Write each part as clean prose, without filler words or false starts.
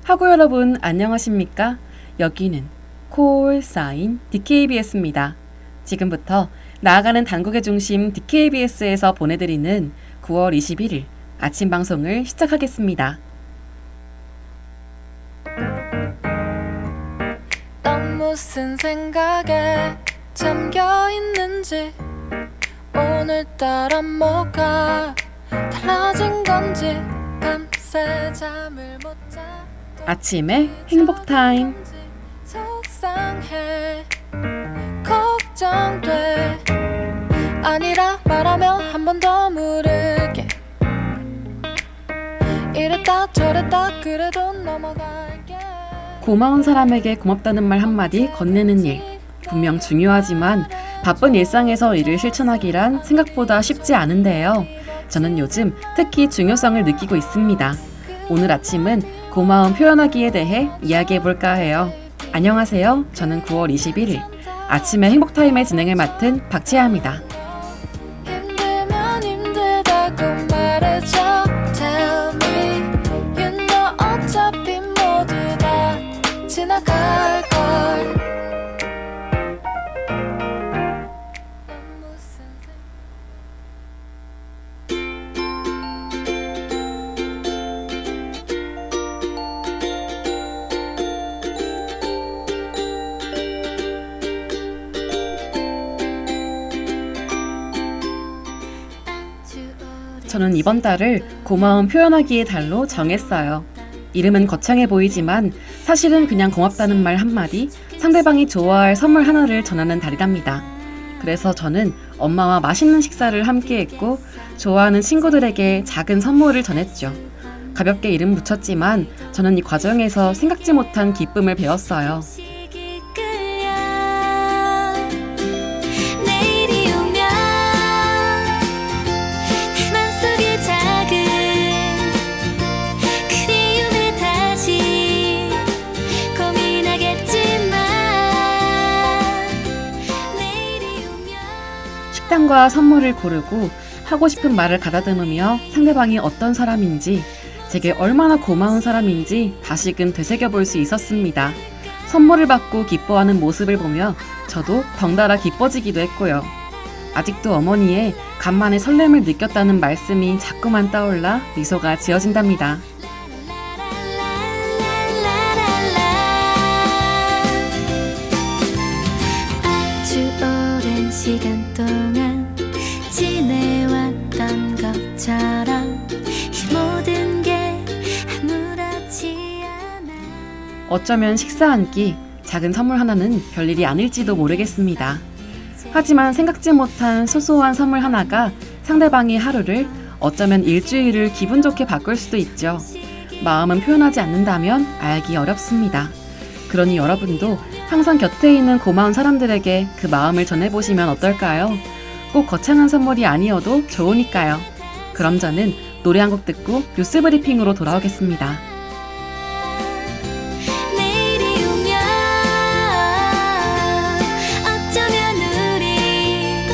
하고 여러분 안녕하십니까? 여기는 콜사인 DKBS입니다. 지금부터 나아가는 단국의 중심 DKBS에서 보내드리는 9월 21일 아침 방송을 시작하겠습니다. 넌 무슨 생각에 잠겨 있는지 오늘따라 뭐가 달라진 건지 밤새 잠을 못 자 아침의 행복 타임. 속상해 걱정돼 아니라 말하면 한 번 더 물을게 이랬다 저랬다 그래도 넘어갈게 고마운 사람에게 고맙다는 말 한마디 건네는 일. 분명 중요하지만 바쁜 일상에서 이를 실천하기란 생각보다 쉽지 않은데요. 저는 요즘 특히 중요성을 느끼고 있습니다. 오늘 아침은 고마움 표현하기에 대해 이야기해볼까 해요. 안녕하세요. 저는 9월 21일 아침의 행복타임의 진행을 맡은 박채아입니다. 힘들면 힘들다고 말해줘 Tell me You know 어차피 모두 다 지나갈걸 저는 이번 달을 고마움 표현하기의 달로 정했어요. 이름은 거창해 보이지만 사실은 그냥 고맙다는 말 한마디, 상대방이 좋아할 선물 하나를 전하는 달이랍니다. 그래서 저는 엄마와 맛있는 식사를 함께 했고 좋아하는 친구들에게 작은 선물을 전했죠. 가볍게 이름 붙였지만 저는 이 과정에서 생각지 못한 기쁨을 배웠어요. 식단과 선물을 고르고 하고 싶은 말을 가다듬으며 상대방이 어떤 사람인지, 제게 얼마나 고마운 사람인지 다시금 되새겨볼 수 있었습니다. 선물을 받고 기뻐하는 모습을 보며 저도 덩달아 기뻐지기도 했고요. 아직도 어머니의 간만에 설렘을 느꼈다는 말씀이 자꾸만 떠올라 미소가 지어진답니다. 아주 오랜 시간 동안 지내왔던 것처럼 이 모든 게 아무렇지 않아 어쩌면 식사 한 끼, 작은 선물 하나는 별일이 아닐지도 모르겠습니다. 하지만 생각지 못한 소소한 선물 하나가 상대방의 하루를, 어쩌면 일주일을 기분 좋게 바꿀 수도 있죠. 마음은 표현하지 않는다면 알기 어렵습니다. 그러니 여러분도 항상 곁에 있는 고마운 사람들에게 그 마음을 전해보시면 어떨까요? 꼭 거창한 선물이 아니어도 좋으니까요. 그럼 저는 노래 한 곡 듣고 뉴스 브리핑으로 돌아오겠습니다. 내일이 오면 어쩌면 우리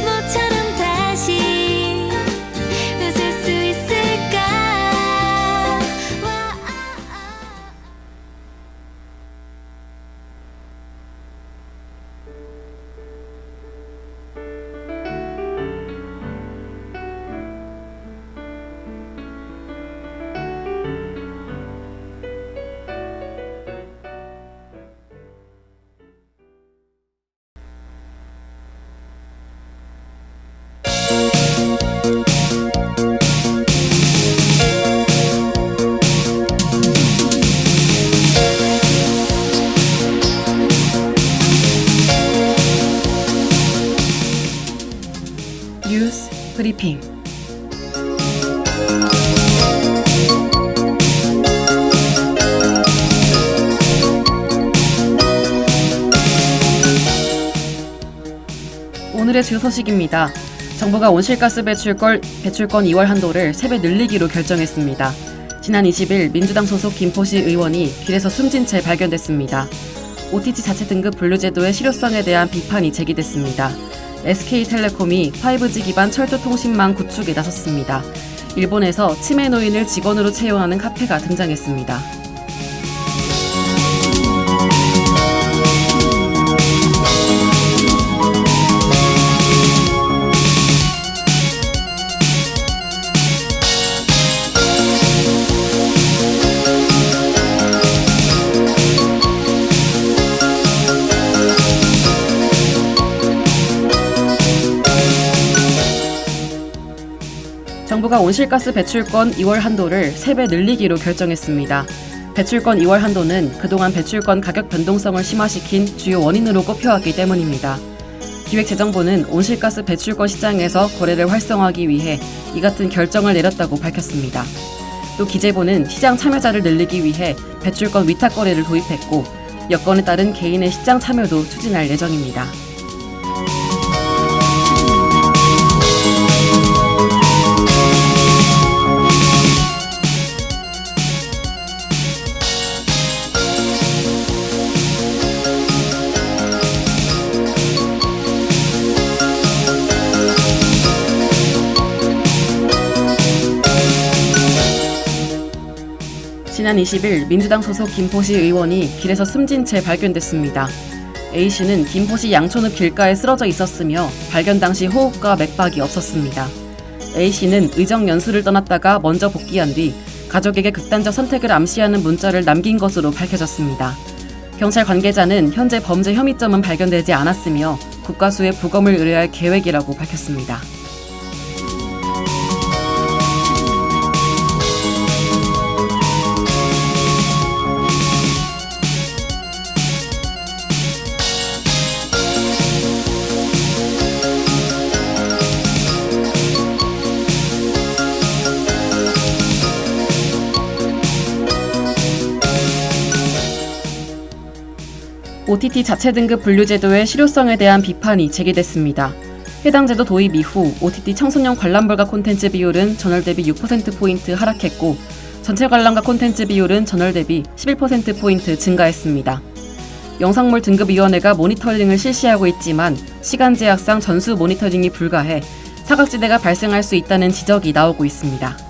모처럼 다시 웃을 수 있을까 뉴스 브리핑. 오늘의 주 소식입니다. 정부가 온실가스 배출권 2월 한도를 3배 늘리기로 결정했습니다. 지난 20일 민주당 소속 김포시 의원이 길에서 숨진 채 발견됐습니다. OTT 자체 등급 분류 제도의 실효성에 대한 비판이 제기됐습니다. SK텔레콤이 5G 기반 철도 통신망 구축에 나섰습니다. 일본에서 치매 노인을 직원으로 채용하는 카페가 등장했습니다. 정부가 온실가스 배출권 2월 한도를 3배 늘리기로 결정했습니다. 배출권 2월 한도는 그동안 배출권 가격 변동성을 심화시킨 주요 원인으로 꼽혀왔기 때문입니다. 기획재정부는 온실가스 배출권 시장에서 거래를 활성화하기 위해 이 같은 결정을 내렸다고 밝혔습니다. 또 기재부는 시장 참여자를 늘리기 위해 배출권 위탁 거래를 도입했고 여건에 따른 개인의 시장 참여도 추진할 예정입니다. 지난 20일 민주당 소속 김포시 의원이 길에서 숨진 채 발견됐습니다. A씨는 김포시 양촌읍 길가에 쓰러져 있었으며 발견 당시 호흡과 맥박이 없었습니다. A씨는 의정 연수를 떠났다가 먼저 복귀한 뒤 가족에게 극단적 선택을 암시하는 문자를 남긴 것으로 밝혀졌습니다. 경찰 관계자는 현재 범죄 혐의점은 발견되지 않았으며 국가수에 부검을 의뢰할 계획이라고 밝혔습니다. OTT 자체 등급 분류 제도의 실효성에 대한 비판이 제기됐습니다. 해당 제도 도입 이후 OTT 청소년 관람불가 콘텐츠 비율은 전월 대비 6%포인트 하락했고 전체 관람가 콘텐츠 비율은 전월 대비 11%포인트 증가했습니다. 영상물 등급위원회가 모니터링을 실시하고 있지만 시간 제약상 전수 모니터링이 불가해 사각지대가 발생할 수 있다는 지적이 나오고 있습니다.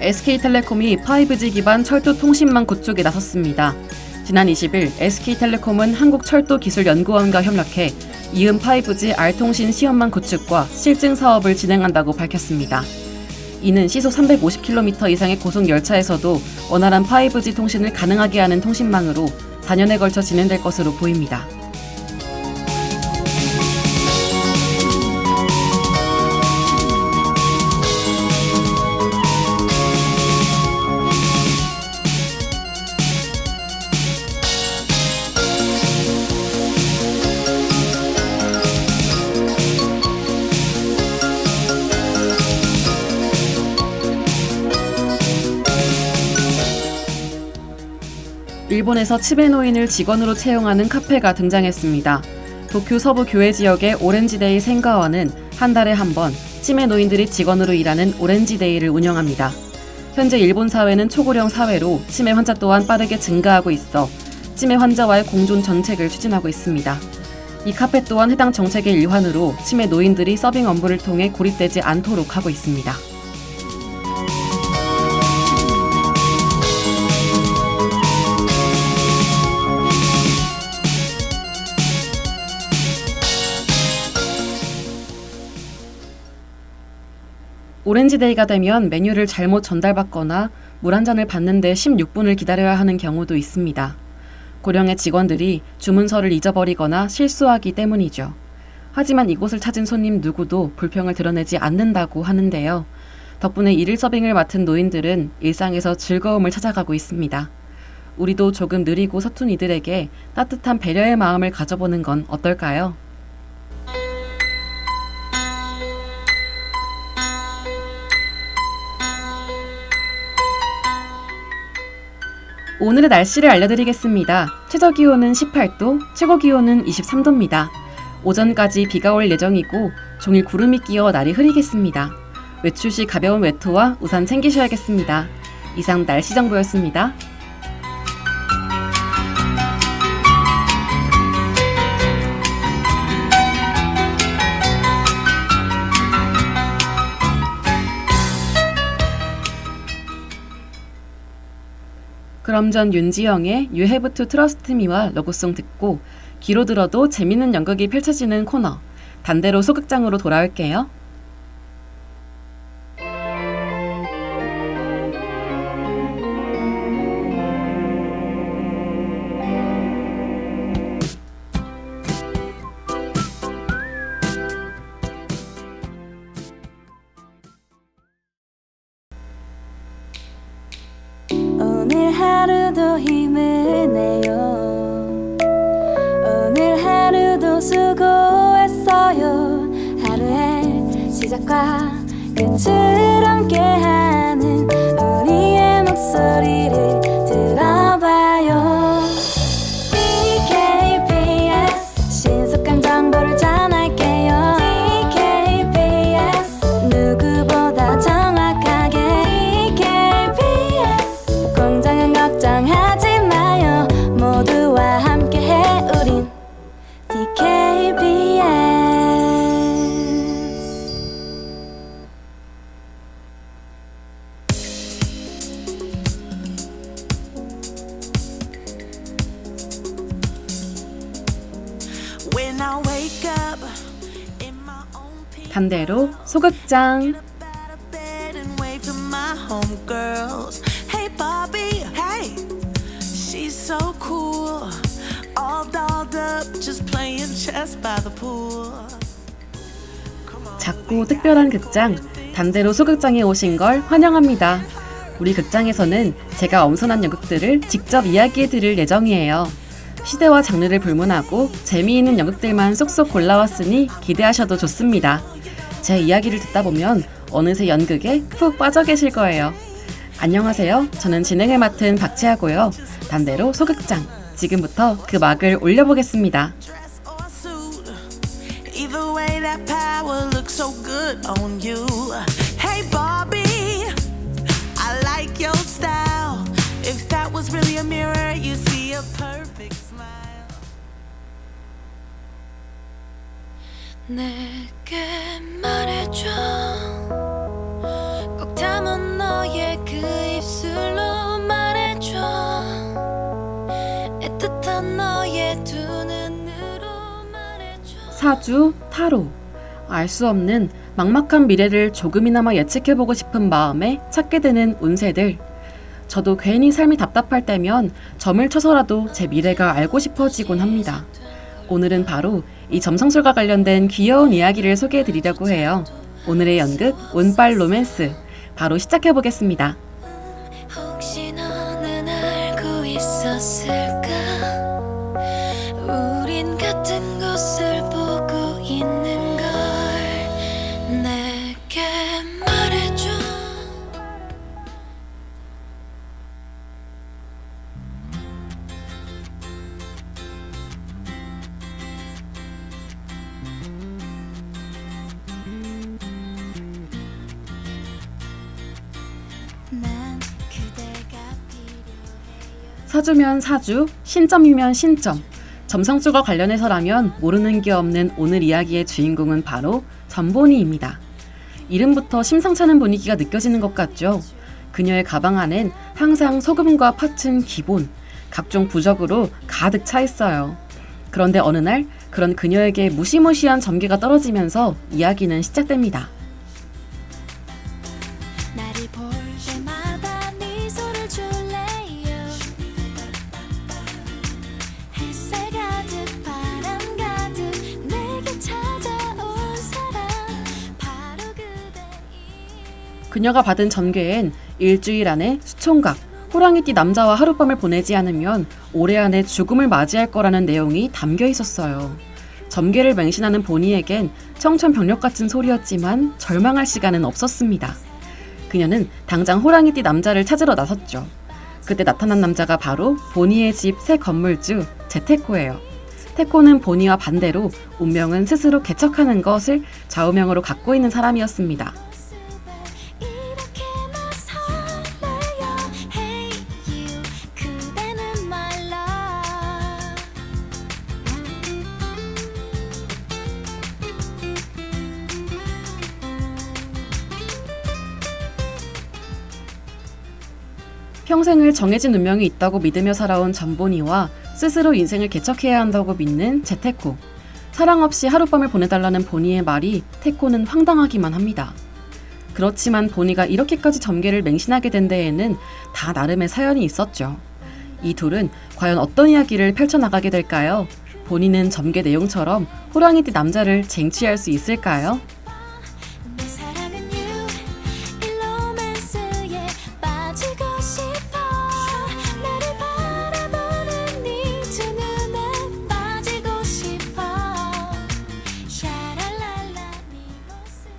SK텔레콤이 5G 기반 철도 통신망 구축에 나섰습니다. 지난 20일 SK텔레콤은 한국철도기술연구원과 협력해 이음 5G R통신 시험망 구축과 실증 사업을 진행한다고 밝혔습니다. 이는 시속 350km 이상의 고속 열차에서도 원활한 5G 통신을 가능하게 하는 통신망으로 4년에 걸쳐 진행될 것으로 보입니다. 일본에서 치매 노인을 직원으로 채용하는 카페가 등장했습니다. 도쿄 서부 교외 지역의 오렌지데이 생가와는 한 달에 한 번 치매 노인들이 직원으로 일하는 오렌지데이를 운영합니다. 현재 일본 사회는 초고령 사회로 치매 환자 또한 빠르게 증가하고 있어 치매 환자와의 공존 정책을 추진하고 있습니다. 이 카페 또한 해당 정책의 일환으로 치매 노인들이 서빙 업무를 통해 고립되지 않도록 하고 있습니다. 오렌지데이가 되면 메뉴를 잘못 전달받거나 물 한 잔을 받는데 16분을 기다려야 하는 경우도 있습니다. 고령의 직원들이 주문서를 잊어버리거나 실수하기 때문이죠. 하지만 이곳을 찾은 손님 누구도 불평을 드러내지 않는다고 하는데요. 덕분에 일일 서빙을 맡은 노인들은 일상에서 즐거움을 찾아가고 있습니다. 우리도 조금 느리고 서툰 이들에게 따뜻한 배려의 마음을 가져보는 건 어떨까요? 오늘의 날씨를 알려드리겠습니다. 최저 기온은 18도, 최고 기온은 23도입니다. 오전까지 비가 올 예정이고 종일 구름이 끼어 날이 흐리겠습니다. 외출 시 가벼운 외투와 우산 챙기셔야겠습니다. 이상 날씨 정보였습니다. 그럼 전 윤지영의 You Have to Trust Me와 러브송 듣고 귀로 들어도 재밌는 연극이 펼쳐지는 코너 단대로 소극장으로 돌아올게요. 오늘 하루도 힘을 내요. 오늘 하루도 수고했어요. 하루의 시작과 끝을 함께하는 우리의 목소리를 들어봐요. DKBS 신속한 정보를 전할게요. DKBS 누구보다 정확하게 DKBS 공장은 걱정하지 마요. 모두와 함께해 우린 DKBS. When I wake up in my own peace, 단대로 소극장 out of bed and wave to my homegirls. Hey Bobby, hey, she's so cool, all dolled up, just playing chess by the pool. 작고 특별한 극장 단대로 소극장에 오신 걸 환영합니다. 우리 극장에서는 제가 엄선한 연극들을 직접 이야기해 드릴 예정이에요. 시대와 장르를 불문하고 재미있는 연극들만 쏙쏙 골라왔으니 기대하셔도 좋습니다. 제 이야기를 듣다 보면 어느새 연극에 푹 빠져 계실 거예요. 안녕하세요. 저는 진행을 맡은 박채하고요. 단대로 소극장 지금부터 그 막을 올려보겠습니다. Dress or suit, either way that power looks so good on you. Hey Bobby, I like your style. If that was really a mirror, you see a perfect smile. 내게 말해줘. 꼭 담은 너의 그 입술로 말해줘. 애틋한 너의 두 눈으로 말해줘. 사주, 타로. 알 수 없는 막막한 미래를 조금이나마 예측해보고 싶은 마음에 찾게 되는 운세들. 저도 괜히 삶이 답답할 때면 점을 쳐서라도 제 미래가 알고 싶어지곤 합니다. 오늘은 바로 이 점성술과 관련된 귀여운 이야기를 소개해드리려고 해요. 오늘의 연극 운빨 로맨스 바로 시작해보겠습니다. 혹시 너는 알고 있었을까? 우린 같은 곳을 보고 있는 걸 내게 말해줘. 난 그대가 필요해요. 사주면 사주, 신점이면 신점. 점성술과 관련해서라면 모르는 게 없는 오늘 이야기의 주인공은 바로 전본이입니다. 이름부터 심상찮은 분위기가 느껴지는 것 같죠? 그녀의 가방 안엔 항상 소금과 팥은 기본, 각종 부적으로 가득 차 있어요. 그런데 어느 날 그런 그녀에게 무시무시한 점괘가 떨어지면서 이야기는 시작됩니다. 나를 볼 때마다 미소를 줄래요. 햇살 가득 바람 가득 내게 찾아온 사람 바로 그대이. 그녀가 받은 점괘엔 일주일 안에 수총각, 호랑이띠 남자와 하룻밤을 보내지 않으면 올해 안에 죽음을 맞이할 거라는 내용이 담겨 있었어요. 점괘를 맹신하는 보니에겐 청천벽력 같은 소리였지만 절망할 시간은 없었습니다. 그녀는 당장 호랑이띠 남자를 찾으러 나섰죠. 그때 나타난 남자가 바로 보니의 집 새 건물주 제테코예요. 테코는 보니와 반대로 운명은 스스로 개척하는 것을 좌우명으로 갖고 있는 사람이었습니다. 이렇게만 설레요 Hey you 그대는 my love 평생을 정해진 운명이 있다고 믿으며 살아온 전보니와 스스로 인생을 개척해야 한다고 믿는 제테코. 사랑 없이 하룻밤을 보내달라는 보니의 말이 테코는 황당하기만 합니다. 그렇지만 보니가 이렇게까지 점괘를 맹신하게 된 데에는 다 나름의 사연이 있었죠. 이 둘은 과연 어떤 이야기를 펼쳐나가게 될까요? 보니는 점괘 내용처럼 호랑이띠 남자를 쟁취할 수 있을까요? 내 사랑은 you 이 로맨스에 빠지고 싶어 나를 바라보는 네 두 눈에 빠지고 싶어 샤랄랄라 네 모습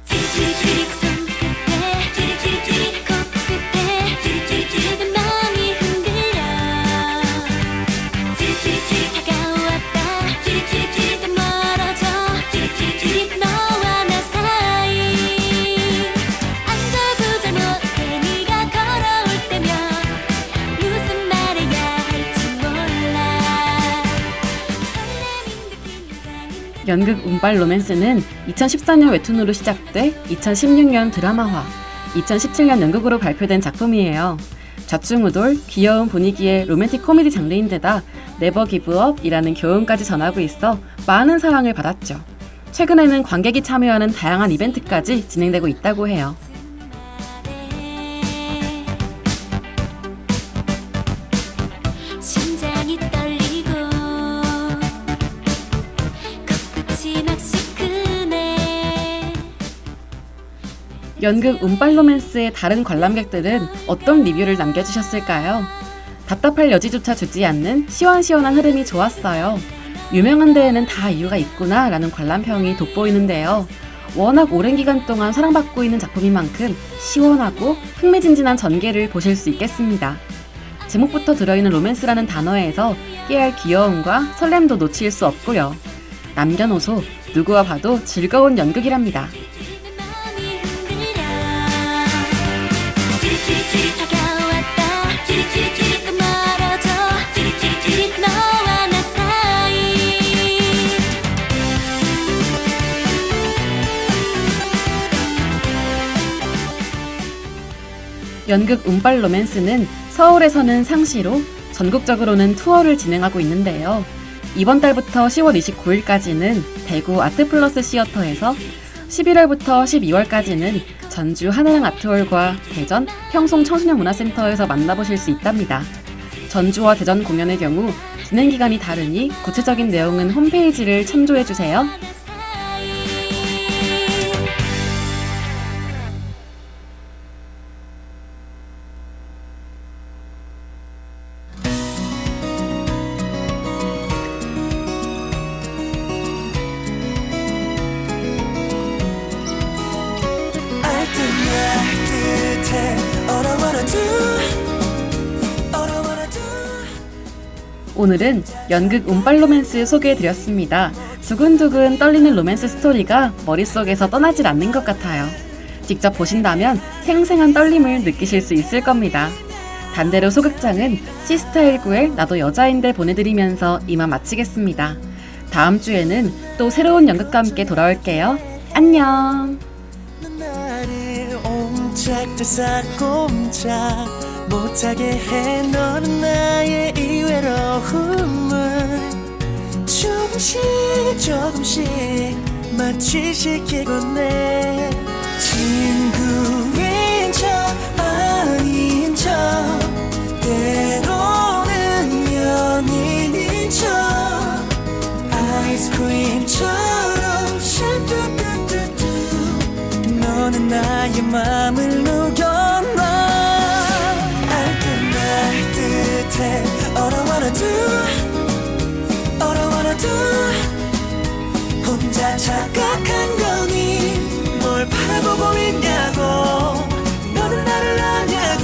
찌릿찌릿 손끝에 찌릿찌릿 코끝에 찌릿찌릿 내 맘이 흔들려 찌릿찌릿 다가왔다 찌릿찌릿 또 멀어져 찌릿찌릿 너와 나 사이 앉아보자 못해 네가 걸어올 때면 무슨 말해야 할지 몰라 설렘인데 긴장인데 연극 운빨 로맨스는 2014년 웹툰으로 시작돼 2016년 드라마화, 2017년 연극으로 발표된 작품이에요. 좌충우돌, 귀여운 분위기의 로맨틱 코미디 장르인데다 네버 기브업이라는 교훈까지 전하고 있어 많은 사랑을 받았죠. 최근에는 관객이 참여하는 다양한 이벤트까지 진행되고 있다고 해요. 심장이 떨리고 코끝이 막 시큰해 연극 운빨 로맨스의 다른 관람객들은 어떤 리뷰를 남겨주셨을까요? 답답할 여지조차 주지 않는 시원시원한 흐름이 좋았어요. 유명한 데에는 다 이유가 있구나 라는 관람평이 돋보이는데요. 워낙 오랜 기간 동안 사랑받고 있는 작품인 만큼 시원하고 흥미진진한 전개를 보실 수 있겠습니다. 제목부터 들어있는 로맨스라는 단어에서 깨알 귀여움과 설렘도 놓칠 수 없고요. 남녀노소 누구와 봐도 즐거운 연극이랍니다. 내 맘이 흔들려 찌릿찌릿 다가왔다 찌릿찌릿 또 멀어져 찌릿찌릿 너와 나 사이 연극 운빨 로맨스는 서울에서는 상시로, 전국적으로는 투어를 진행하고 있는데요. 이번 달부터 10월 29일까지는 대구 아트플러스 시어터에서 11월부터 12월까지는 전주 하나랑 아트홀과 대전 평송 청소년 문화센터에서 만나보실 수 있답니다. 전주와 대전 공연의 경우 진행 기간이 다르니 구체적인 내용은 홈페이지를 참조해주세요. 알듯말듯해 All I wanna do All I wanna do 오늘은 연극 운빨 로맨스 소개해드렸습니다. 두근두근 떨리는 로맨스 스토리가 머릿속에서 떠나질 않는 것 같아요. 직접 보신다면 생생한 떨림을 느끼실 수 있을 겁니다. 반대로 소극장은 시스타19의 나도 여자인데 보내드리면서 이만 마치겠습니다. 다음 주에는 또 새로운 연극과 함께 돌아올게요. 안녕! 나를 옴짝달싹 못하게 해 너는 나의 이 외로움을 조금씩 마치 시키곤 해 친구인 척 아닌 척 때로는 연인인 척 아이스크림처럼 샤뚜뚜뚜뚜 너는 나의 맘을 녹여놔 알듯말듯해 All I wanna do All I wanna do 혼자 착각한 거니 뭘 바라보고 있냐고 너는 나를 아냐고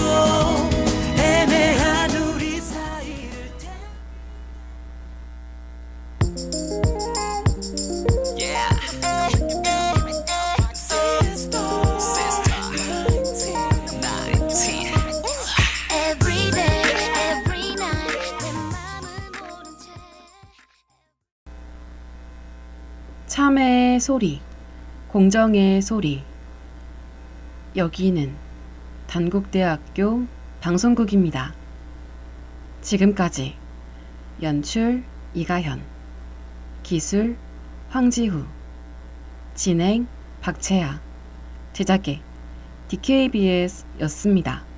참회의 소리, 공정의 소리. 여기는 단국대학교 방송국입니다. 지금까지 연출 이가현, 기술 황지후, 진행 박채아, 제작계 DKBS였습니다.